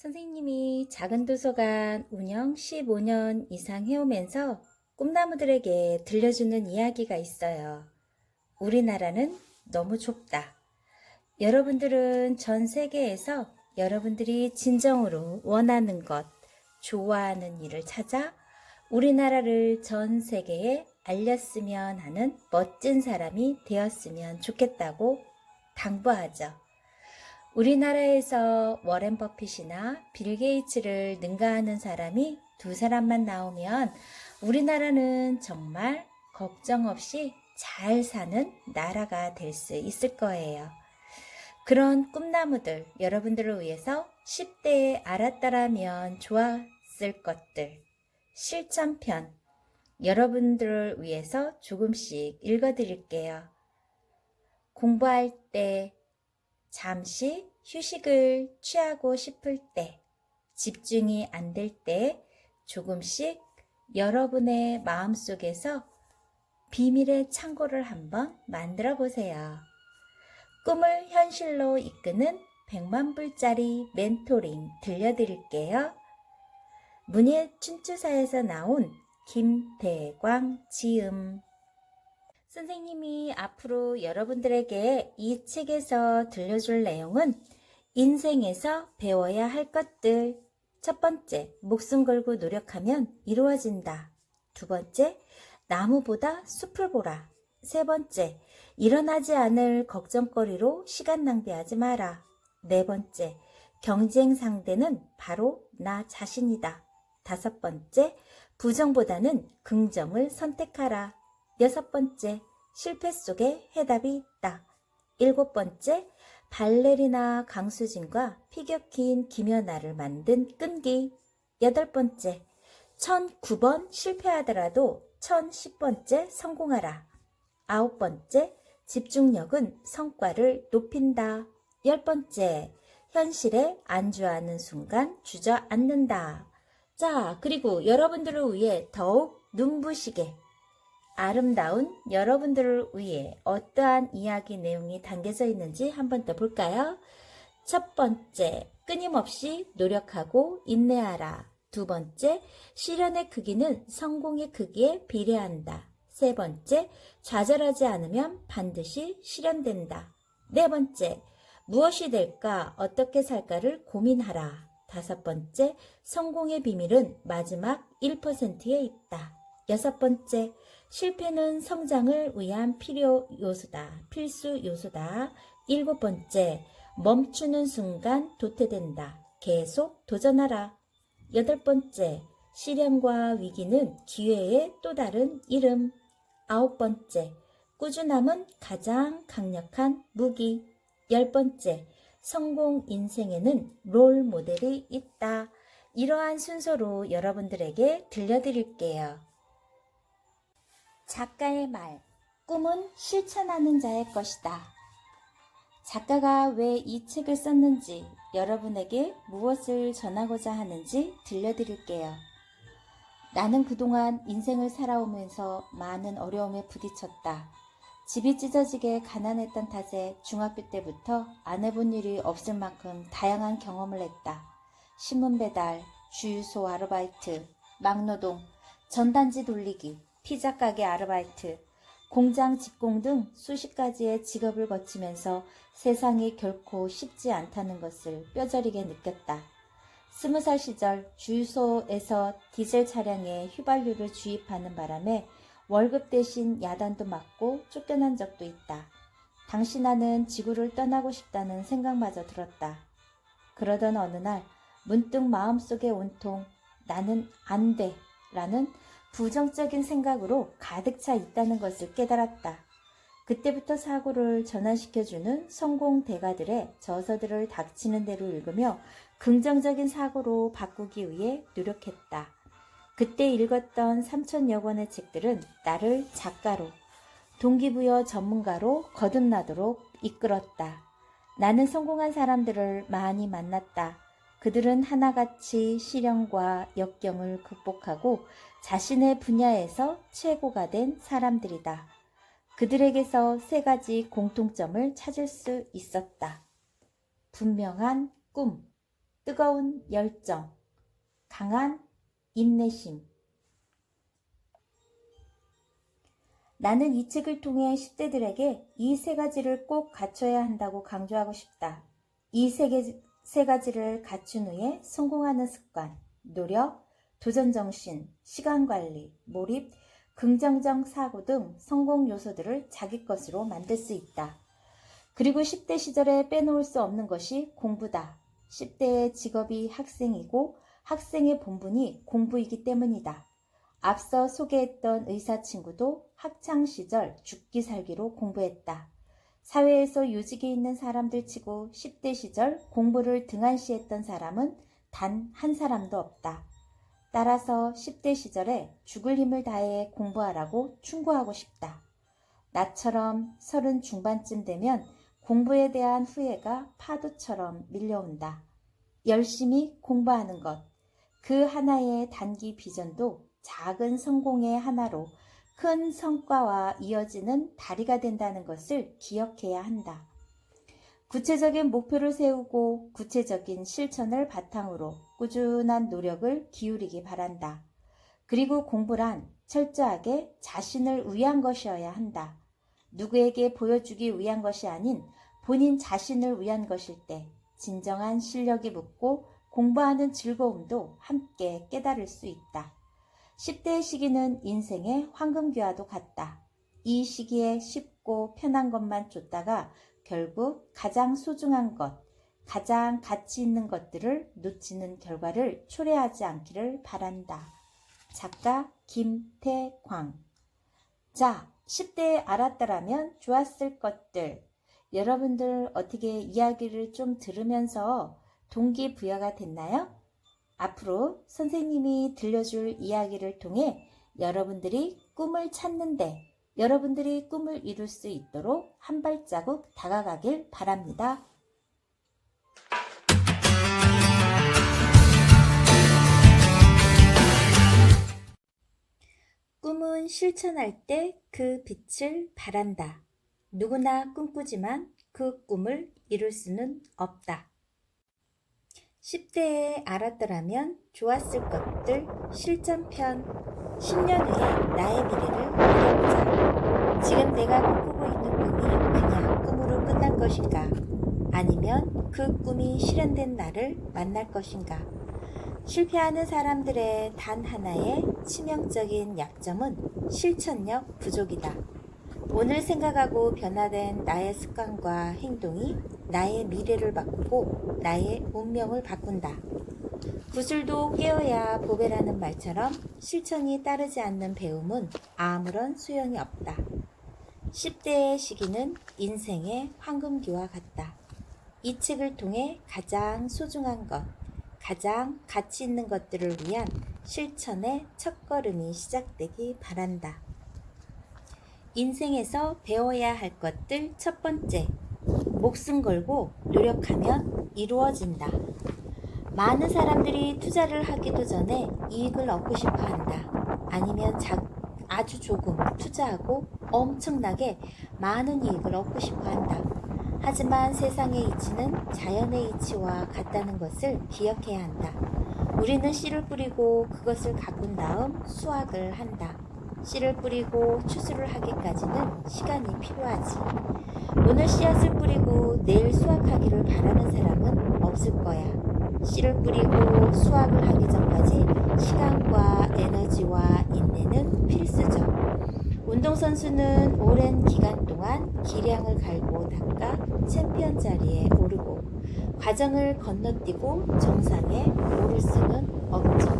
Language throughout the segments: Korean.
선생님이 작은 도서관 운영 15년 이상 해오면서 꿈나무들에게 들려주는 이야기가 있어요. 우리나라는 너무 좁다. 여러분들은 전 세계에서 여러분들이 진정으로 원하는 것, 좋아하는 일을 찾아 우리나라를 전 세계에 알렸으면 하는 멋진 사람이 되었으면 좋겠다고 당부하죠. 우리나라에서 워렌 버핏이나 빌 게이츠를 능가하는 사람이 두 사람만 나오면 우리나라는 정말 걱정 없이 잘 사는 나라가 될 수 있을 거예요. 그런 꿈나무들 여러분들을 위해서 10대에 알았다라면 좋았을 것들 실천편 여러분들을 위해서 조금씩 읽어드릴게요. 공부할 때 잠시 휴식을 취하고 싶을 때, 집중이 안 될 때 조금씩 여러분의 마음속에서 비밀의 창고를 한번 만들어 보세요. 꿈을 현실로 이끄는 100만 불짜리 멘토링 들려드릴게요. 문예 춘추사에서 나온 김대광 지음. 선생님이 앞으로 여러분들에게 이 책에서 들려줄 내용은 인생에서 배워야 할 것들. 첫 번째, 목숨 걸고 노력하면 이루어진다. 두 번째, 나무보다 숲을 보라. 세 번째, 일어나지 않을 걱정거리로 시간 낭비하지 마라. 네 번째, 경쟁 상대는 바로 나 자신이다. 다섯 번째, 부정보다는 긍정을 선택하라. 여섯 번째, 실패 속에 해답이 있다. 일곱 번째, 발레리나 강수진과 피겨킨 김연아를 만든 끈기. 여덟 번째, 1009번 실패하더라도 1010번째 성공하라. 아홉 번째, 집중력은 성과를 높인다. 열 번째, 현실에 안주하는 순간 주저앉는다. 자, 그리고 여러분들을 위해 더욱 눈부시게 아름다운 여러분들을 위해 어떠한 이야기 내용이 담겨져 있는지 한 번 더 볼까요? 첫 번째, 끊임없이 노력하고 인내하라. 두 번째, 시련의 크기는 성공의 크기에 비례한다. 세 번째, 좌절하지 않으면 반드시 실현된다. 네 번째, 무엇이 될까, 어떻게 살까를 고민하라. 다섯 번째, 성공의 비밀은 마지막 1%에 있다. 여섯 번째, 실패는 성장을 위한 필요 요소다. 필수 요소다. 일곱 번째, 멈추는 순간 도태된다. 계속 도전하라. 여덟 번째, 시련과 위기는 기회의 또 다른 이름. 아홉 번째, 꾸준함은 가장 강력한 무기. 열 번째, 성공 인생에는 롤 모델이 있다. 이러한 순서로 여러분들에게 들려드릴게요. 작가의 말, 꿈은 실천하는 자의 것이다. 작가가 왜 이 책을 썼는지, 여러분에게 무엇을 전하고자 하는지 들려드릴게요. 나는 그동안 인생을 살아오면서 많은 어려움에 부딪혔다. 집이 찢어지게 가난했던 탓에 중학교 때부터 안 해본 일이 없을 만큼 다양한 경험을 했다. 신문 배달, 주유소 아르바이트, 막노동, 전단지 돌리기, 피자 가게 아르바이트, 공장 직공 등 수십 가지의 직업을 거치면서 세상이 결코 쉽지 않다는 것을 뼈저리게 느꼈다. 20살 시절 주유소에서 디젤 차량에 휘발유를 주입하는 바람에 월급 대신 야단도 맞고 쫓겨난 적도 있다. 당시 나는 지구를 떠나고 싶다는 생각마저 들었다. 그러던 어느 날 문득 마음속에 온통 나는 안 돼 라는 부정적인 생각으로 가득 차 있다는 것을 깨달았다. 그때부터 사고를 전환시켜주는 성공 대가들의 저서들을 닥치는 대로 읽으며 긍정적인 사고로 바꾸기 위해 노력했다. 그때 읽었던 3,000여 권의 책들은 나를 작가로, 동기부여 전문가로 거듭나도록 이끌었다. 나는 성공한 사람들을 많이 만났다. 그들은 하나같이 시련과 역경을 극복하고 자신의 분야에서 최고가 된 사람들이다. 그들에게서 세 가지 공통점을 찾을 수 있었다. 분명한 꿈, 뜨거운 열정, 강한 인내심. 나는 이 책을 통해 10대들에게 이 세 가지를 꼭 갖춰야 한다고 강조하고 싶다. 이 세 가지를 갖춘 후에 성공하는 습관, 노력, 도전정신, 시간관리, 몰입, 긍정적 사고 등 성공 요소들을 자기 것으로 만들 수 있다. 그리고 10대 시절에 빼놓을 수 없는 것이 공부다. 10대의 직업이 학생이고 학생의 본분이 공부이기 때문이다. 앞서 소개했던 의사 친구도 학창시절 죽기 살기로 공부했다. 사회에서 요직에 있는 사람들 치고 10대 시절 공부를 등한시했던 사람은 단 한 사람도 없다. 따라서 10대 시절에 죽을 힘을 다해 공부하라고 충고하고 싶다. 나처럼 30 중반쯤 되면 공부에 대한 후회가 파도처럼 밀려온다. 열심히 공부하는 것, 그 하나의 단기 비전도 작은 성공의 하나로 큰 성과와 이어지는 다리가 된다는 것을 기억해야 한다. 구체적인 목표를 세우고 구체적인 실천을 바탕으로 꾸준한 노력을 기울이기 바란다. 그리고 공부란 철저하게 자신을 위한 것이어야 한다. 누구에게 보여주기 위한 것이 아닌 본인 자신을 위한 것일 때 진정한 실력이 붙고 공부하는 즐거움도 함께 깨달을 수 있다. 10대의 시기는 인생의 황금기와도 같다. 이 시기에 쉽고 편한 것만 쫓다가 결국 가장 소중한 것, 가장 가치 있는 것들을 놓치는 결과를 초래하지 않기를 바란다. 작가 김태광. 자, 10대에 알았더라면 좋았을 것들. 여러분들 어떻게 이야기를 좀 들으면서 동기부여가 됐나요? 앞으로 선생님이 들려줄 이야기를 통해 여러분들이 꿈을 찾는데 여러분들이 꿈을 이룰 수 있도록 한 발자국 다가가길 바랍니다. 꿈은 실천할 때 그 빛을 바란다. 누구나 꿈꾸지만 그 꿈을 이룰 수는 없다. 10대에 알았더라면 좋았을 것들 실전편. 10년 후에 나의 미래를 그려보자. 지금 내가 꿈꾸고 있는 꿈이 그냥 꿈으로 끝날 것인가? 아니면 그 꿈이 실현된 나를 만날 것인가? 실패하는 사람들의 단 하나의 치명적인 약점은 실천력 부족이다. 오늘 생각하고 변화된 나의 습관과 행동이 나의 미래를 바꾸고 나의 운명을 바꾼다. 구슬도 깨어야 보배라는 말처럼 실천이 따르지 않는 배움은 아무런 소용이 없다. 10대의 시기는 인생의 황금기와 같다. 이 책을 통해 가장 소중한 것, 가장 가치 있는 것들을 위한 실천의 첫걸음이 시작되기 바란다. 인생에서 배워야 할 것들 첫 번째, 목숨 걸고 노력하면 이루어진다. 많은 사람들이 투자를 하기도 전에 이익을 얻고 싶어 한다. 아니면 아주 조금 투자하고 엄청나게 많은 이익을 얻고 싶어 한다. 하지만 세상의 이치는 자연의 이치와 같다는 것을 기억해야 한다. 우리는 씨를 뿌리고 그것을 가꾼 다음 수확을 한다. 씨를 뿌리고 추수를 하기까지는 시간이 필요하지. 오늘 씨앗을 뿌리고 내일 수확하기를 바라는 사람은 없을 거야. 씨를 뿌리고 수확을 하기 전까지 시간과 에너지와 인내는 필수죠. 운동선수는 오랜 기간 동안 기량을 갈고 닦아 챔피언 자리에 오르고 과정을 건너뛰고 정상에 오를 수는 없죠.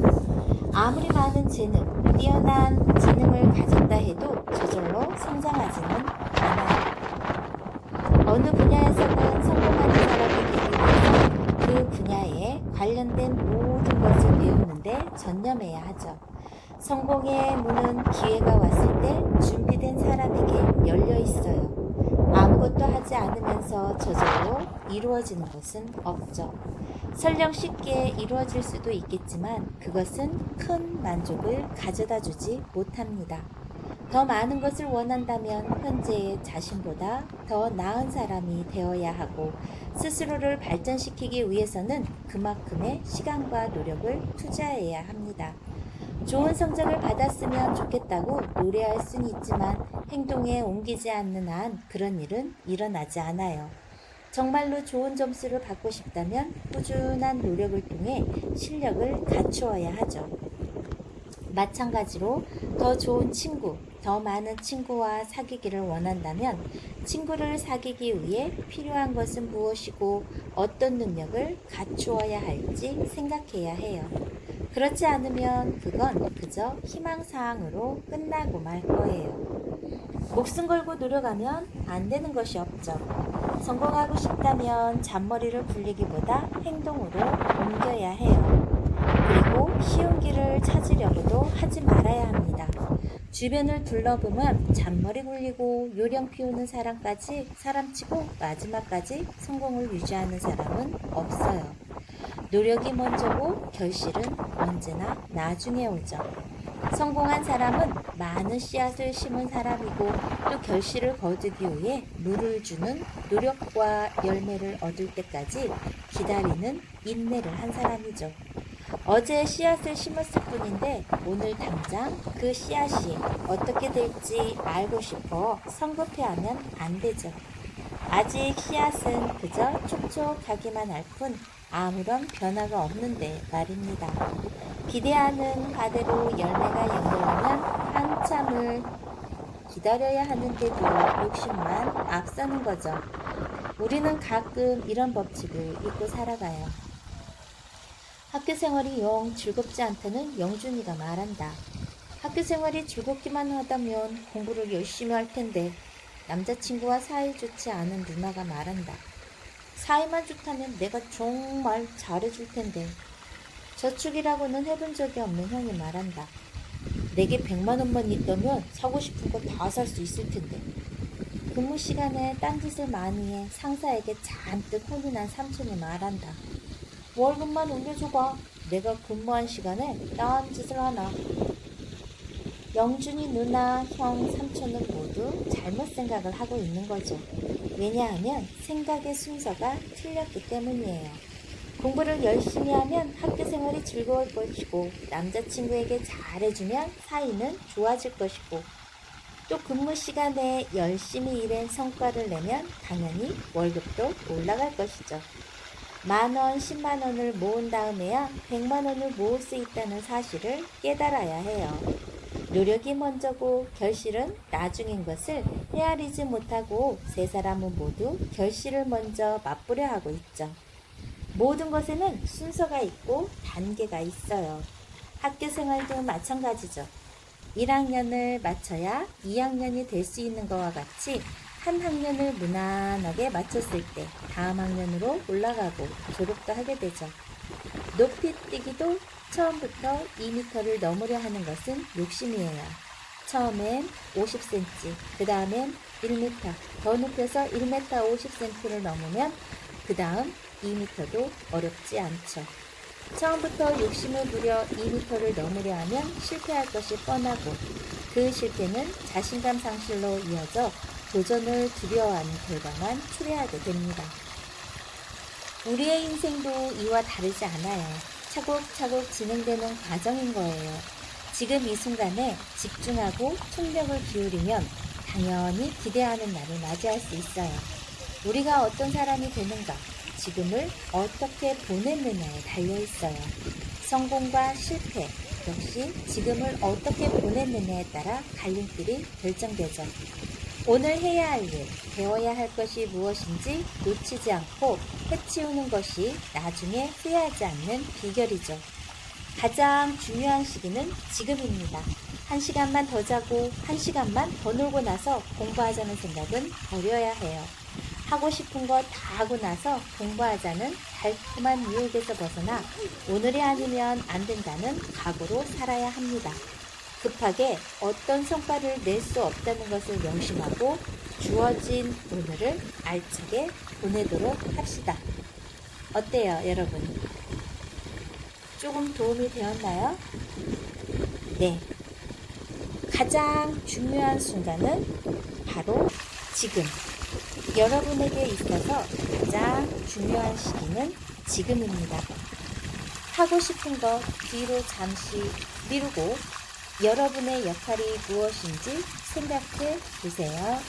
아무리 많은 재능, 뛰어난 지능을 가졌다 해도 저절로 성장하지는 않아요. 어느 분야에서는 성공하는 사람이 되기 위해서 그 분야에 관련된 모든 것을 배우는데 전념해야 하죠. 성공의 문은 기회가 왔을 때 준비된 사람에게 열려 있어요. 아무것도 하지 않으면서 저절로 이루어지는 것은 없죠. 설령 쉽게 이루어질 수도 있겠지만 그것은 큰 만족을 가져다 주지 못합니다. 더 많은 것을 원한다면 현재의 자신보다 더 나은 사람이 되어야 하고 스스로를 발전시키기 위해서는 그만큼의 시간과 노력을 투자해야 합니다. 좋은 성적을 받았으면 좋겠다고 노래할 순 있지만 행동에 옮기지 않는 한 그런 일은 일어나지 않아요. 정말로 좋은 점수를 받고 싶다면 꾸준한 노력을 통해 실력을 갖추어야 하죠. 마찬가지로 더 좋은 친구, 더 많은 친구와 사귀기를 원한다면 친구를 사귀기 위해 필요한 것은 무엇이고 어떤 능력을 갖추어야 할지 생각해야 해요. 그렇지 않으면 그건 그저 희망사항으로 끝나고 말 거예요. 목숨 걸고 노력하면 안 되는 것이 없죠. 성공하고 싶다면 잔머리를 굴리기보다 행동으로 옮겨야 해요. 그리고 쉬운 길을 찾으려고도 하지 말아야 합니다. 주변을 둘러보면 잔머리 굴리고 요령 피우는 사람치고 마지막까지 성공을 유지하는 사람은 없어요. 노력이 먼저고 결실은 언제나 나중에 오죠. 성공한 사람은 많은 씨앗을 심은 사람이고 또 결실을 거두기 위해 물을 주는 노력과 열매를 얻을 때까지 기다리는 인내를 한 사람이죠. 어제 씨앗을 심었을 뿐인데 오늘 당장 그 씨앗이 어떻게 될지 알고 싶어 성급해하면 안 되죠. 아직 씨앗은 그저 촉촉하기만 할 뿐 아무런 변화가 없는데 말입니다. 기대하는 바대로 열매가 연결하면 한참을 기다려야 하는데도 욕심만 앞서는 거죠. 우리는 가끔 이런 법칙을 잊고 살아가요. 학교 생활이 영 즐겁지 않다는 영준이가 말한다. 학교 생활이 즐겁기만 하다면 공부를 열심히 할 텐데 남자친구와 사이 좋지 않은 누나가 말한다. 사이만 좋다면 내가 정말 잘해줄 텐데. 저축이라고는 해본 적이 없는 형이 말한다. 내게 100만 원만 있다면 사고 싶은 거 다 살 수 있을 텐데. 근무 시간에 딴짓을 많이 해 상사에게 잔뜩 혼이 난 삼촌이 말한다. 월급만 올려줘봐. 내가 근무한 시간에 딴짓을 하나. 영준이 누나, 형, 삼촌은 모두 잘못 생각을 하고 있는 거죠. 왜냐하면 생각의 순서가 틀렸기 때문이에요. 공부를 열심히 하면 학교 생활이 즐거울 것이고 남자친구에게 잘해주면 사이는 좋아질 것이고 또 근무 시간에 열심히 일한 성과를 내면 당연히 월급도 올라갈 것이죠. 10,000원, 10만 원을 모은 다음에야 100만 원을 모을 수 있다는 사실을 깨달아야 해요. 노력이 먼저고 결실은 나중인 것을 헤아리지 못하고 세 사람은 모두 결실을 먼저 맛보려 하고 있죠. 모든 것에는 순서가 있고 단계가 있어요. 학교 생활도 마찬가지죠. 1학년을 마쳐야 2학년이 될 수 있는 것과 같이 한 학년을 무난하게 마쳤을 때 다음 학년으로 올라가고 졸업도 하게 되죠. 높이 뛰기도 처음부터 2m를 넘으려 하는 것은 욕심이에요. 처음엔 50cm, 그 다음엔 1m, 더 높여서 1m 50cm를 넘으면 그 다음 2m도 어렵지 않죠. 처음부터 욕심을 부려 2m를 넘으려 하면 실패할 것이 뻔하고 그 실패는 자신감 상실로 이어져 도전을 두려워하는 결과만 초래하게 됩니다. 우리의 인생도 이와 다르지 않아요. 차곡차곡 진행되는 과정인 거예요. 지금 이 순간에 집중하고 총력을 기울이면 당연히 기대하는 날을 맞이할 수 있어요. 우리가 어떤 사람이 되는가, 지금을 어떻게 보냈느냐에 달려있어요. 성공과 실패 역시 지금을 어떻게 보냈느냐에 따라 갈림길이 결정되죠. 오늘 해야 할 일, 배워야 할 것이 무엇인지 놓치지 않고 해치우는 것이 나중에 후회하지 않는 비결이죠. 가장 중요한 시기는 지금입니다. 1시간만 더 자고 1시간만 더 놀고 나서 공부하자는 생각은 버려야 해요. 하고 싶은 거 다 하고 나서 공부하자는 달콤한 유혹에서 벗어나 오늘이 아니면 안 된다는 각오로 살아야 합니다. 급하게 어떤 성과를 낼 수 없다는 것을 명심하고 주어진 오늘을 알차게 보내도록 합시다. 어때요, 여러분? 조금 도움이 되었나요? 네. 가장 중요한 순간은 바로 지금. 여러분에게 있어서 가장 중요한 시기는 지금입니다. 하고 싶은 것 뒤로 잠시 미루고 여러분의 역할이 무엇인지 생각해 보세요.